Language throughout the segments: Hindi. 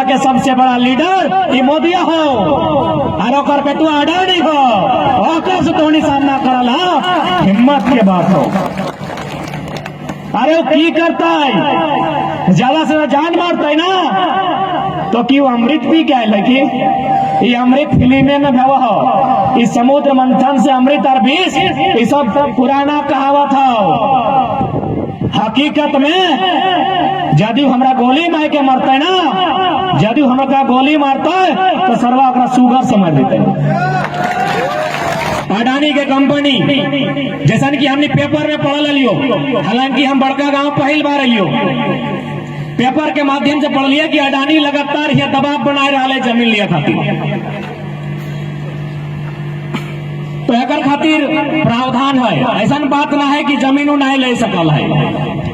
दुनिया के सबसे बड़ा लीडर ये मोदी हो और ओकर बेटुआ अडानी हो, ओकर से तोनी सामना करल हा, हिम्मत के बात हो। अरे वो की करता है, ज्यादा से ज्यादा जान मारता है ना, तो क्यों अमृत पी क्या है कि ये अमृत फिल्म में भवा हो, इस समुद्र मंथन से अमृत और विष ये सब पुराना कहावत हो। हकीकत में यदि हमरा गोली मार के मरता है ना, यदि हमरा गोली मारता है तो सर्वा अपना सुगर समझ लेते हैं। अडानी के कंपनी जैसा कि हमने पेपर में पढ़ लियो, हालांकि हम बड़का गांव पहली बार लियो, पेपर के माध्यम से पढ़ लिया कि अडानी लगातार यह दबाव बनाए रहा है जमीन लिया खातिर, तो एक खातिर प्रावधान है। ऐसा बात ना है कि जमीन नहीं ले सकल है,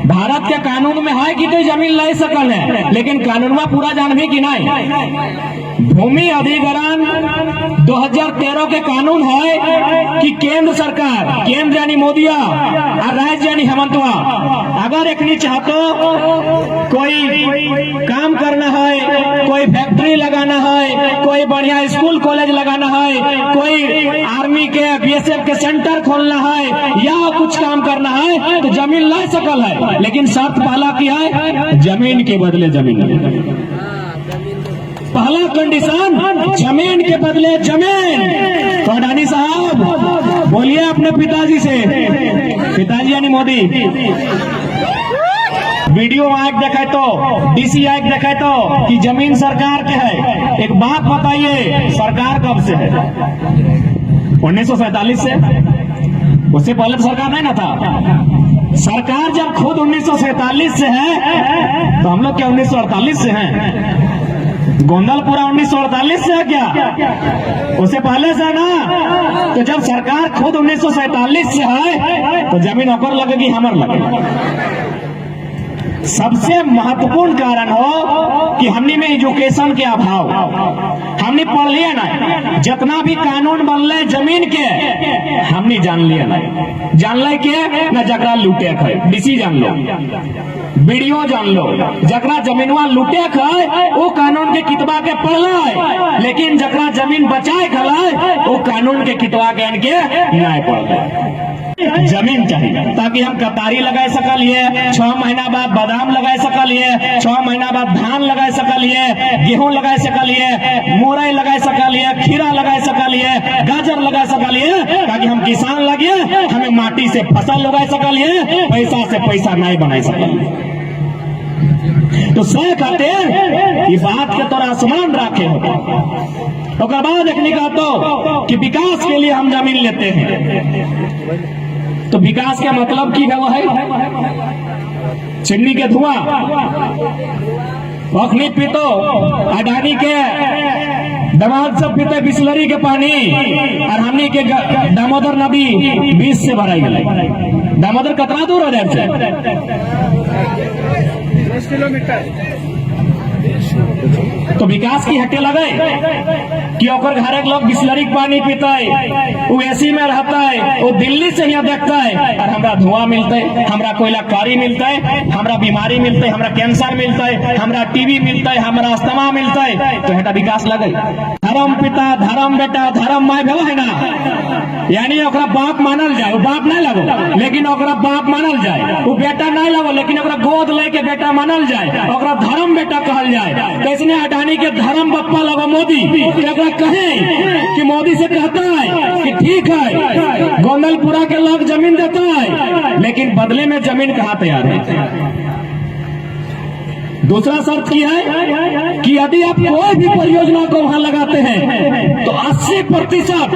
भारत के कानून में है कि तो जमीन ले सकल है, लेकिन कानून में पूरा जानबे कि नहीं। भूमि अधिग्रहण 2013 के कानून है कि केंद्र सरकार, केंद्र यानी मोदिया और राज्य यानी हेमंतवा, अगर एक चाहतो कोई काम करना है, कोई फैक्ट्री लगाना है, कोई बढ़िया स्कूल कॉलेज लगाना है, कोई आर्मी के बीएसएफ के सेंटर खोलना है या कुछ काम करना है तो जमीन ला सकल है, लेकिन शर्त पहला क्या है, जमीन के बदले जमीन। पहला कंडीशन जमीन के बदले जमीन। तो अडानी साहब बोलिए अपने पिताजी से, पिताजी यानी मोदी, वीडियो आएक देखे तो, डीसी आएक देखे तो कि जमीन सरकार के है। एक बात बताइए, सरकार कब से है? 1947 से? उससे पहले तो सरकार नहीं ना था। सरकार जब खुद 1947 से है तो हम लोग क्या 1948 से हैं? गोंदलपुरा 1948 से है क्या? उससे पहले से ना। तो जब सरकार खुद 1947 से है तो जमीन ओकर लगेगी, हमर लगेगी। सबसे महत्वपूर्ण कारण हो कि हमने में एजुकेशन के अभाव, हमने पढ़ लिया ना, जितना भी कानून बनले जमीन के हमने जान लिया ना, जान ले के ना जकरा लूटे है, डीसी जान लो, वीडियो जान लो, जकरा जमीनवा लूटे है वो कानून के कितबा के पढ़ला, लेकिन जकरा जमीन बचाए खला वो कानून के कितबा के नहीं पढ़। जमीन चाहिए ताकि हम कतारी लगा सकलिए, 6 महीना बाद बादाम लगा सकलिए, 6 महीना बाद धान लगा सकलिए, गेहूं लगा सकलिए, मुरई लगा सकलिए, खीरा लगा सकलिए, गाजर लगा सकलिए, ताकि हम किसान लगे हमें माटी से फसल लगा सकलिए, पैसा से पैसा नहीं बना सकलिए। तो सह खातिर ये बात के तोरा आसमान रखे हो। उसके बाद एक निकाह तो कि विकास के लिए हम जमीन लेते हैं, तो विकास का मतलब की है? वो है चिमनी के धुआं, अखनी पीतो अडानी के दमाद सब पीते बिस्लरी के पानी, और हमनी के दामोदर नदी 20 से भराई गई। दामोदर कितना दूर हो जाए? 10 किलोमीटर। तो विकास की हटे लगे कि ओकर घर के लोग बिस्लरी के पानी पीता है, वो एसी में रहता है, वो दिल्ली से यहाँ देखता है, और हमरा धुआं मिलता है, हमरा कोयला कारी मिलता है, हमरा बीमारी मिलता है, हमरा कैंसर मिलता है, हमरा टीबी मिलता है, हमरा अस्थमा मिलता है। तो हेटा विकास लगे। धर्म पिता, धर्म बेटा, धर्म माय भेल है ना, यानी ओकरा बाप मानल जाए, वो बाप नहीं लगो लेकिन ओकरा बाप मानल जाए, वो बेटा नहीं लगो लेकिन ओकरा गोद लेके बेटा मानल जाए, ओकरा धर्म बेटा कहल जाए। कैसने अडानी के धर्म बप्पा लगा मोदी, कहे कि मोदी से कहता है कि ठीक है गोंदलपुरा के लोग जमीन देता है, लेकिन बदले में जमीन कहाँ तैयार है? दूसरा शर्त की है कि यदि आप कोई भी परियोजना को वहां लगाते हैं तो 80%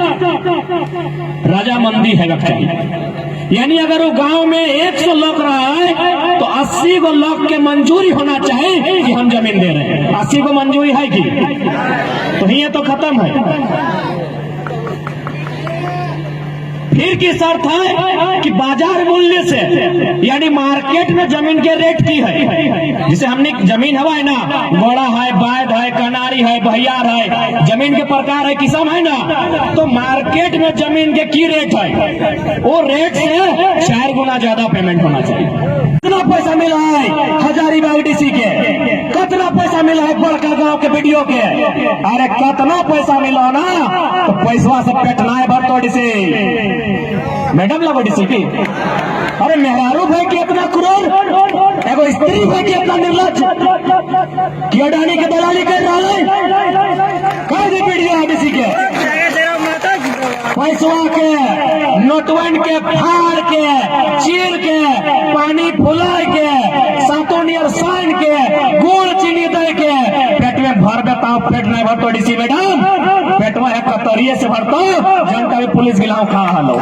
रजामंदी है चाहिए। यानी अगर वो गांव में 100 लोग रहा है तो 80 गो लोग के मंजूरी होना चाहिए कि हम जमीन दे रहे हैं। 80 को मंजूरी है कि तो ये तो खत्म है। फिर की शर्त है कि बाजार मूल्य से, यानी मार्केट में जमीन के रेट की है। जिसे हमने जमीन हवा है ना, गोड़ा है, बैद है, कनारी है, बहियार है, जमीन के प्रकार है, किस्म है ना, तो मार्केट में जमीन के की रेट है, वो रेट से 4 गुना ज्यादा पेमेंट होना चाहिए। कितना पैसा मिला है हजारीबाग डीसी के, कितना पैसा मिला है बड़का गांव के वीडियो के, अरे कितना पैसा मिला ना, तो पैसा सब पेटना है भर तो डीसी मैडम लगो डीसी की। अरे मेहरारू भाई की इतना क्रूर, एगो स्त्री भाई की इतना निर्लज, कि अडानी के दलाली कर रहा है, कह दे वीडियो डीसी के पैसवा के, नोटवन के फाड़ के, चीर के, पानी फुलाए के, सातों नियर साइन के, गुड़ चीनी दे के पेट में भर देता, पेट नहीं भरतो डीसी मैडम, पेटवा है कतरिये से भरतो, जनता भी पुलिस गिलाओ खा हलो।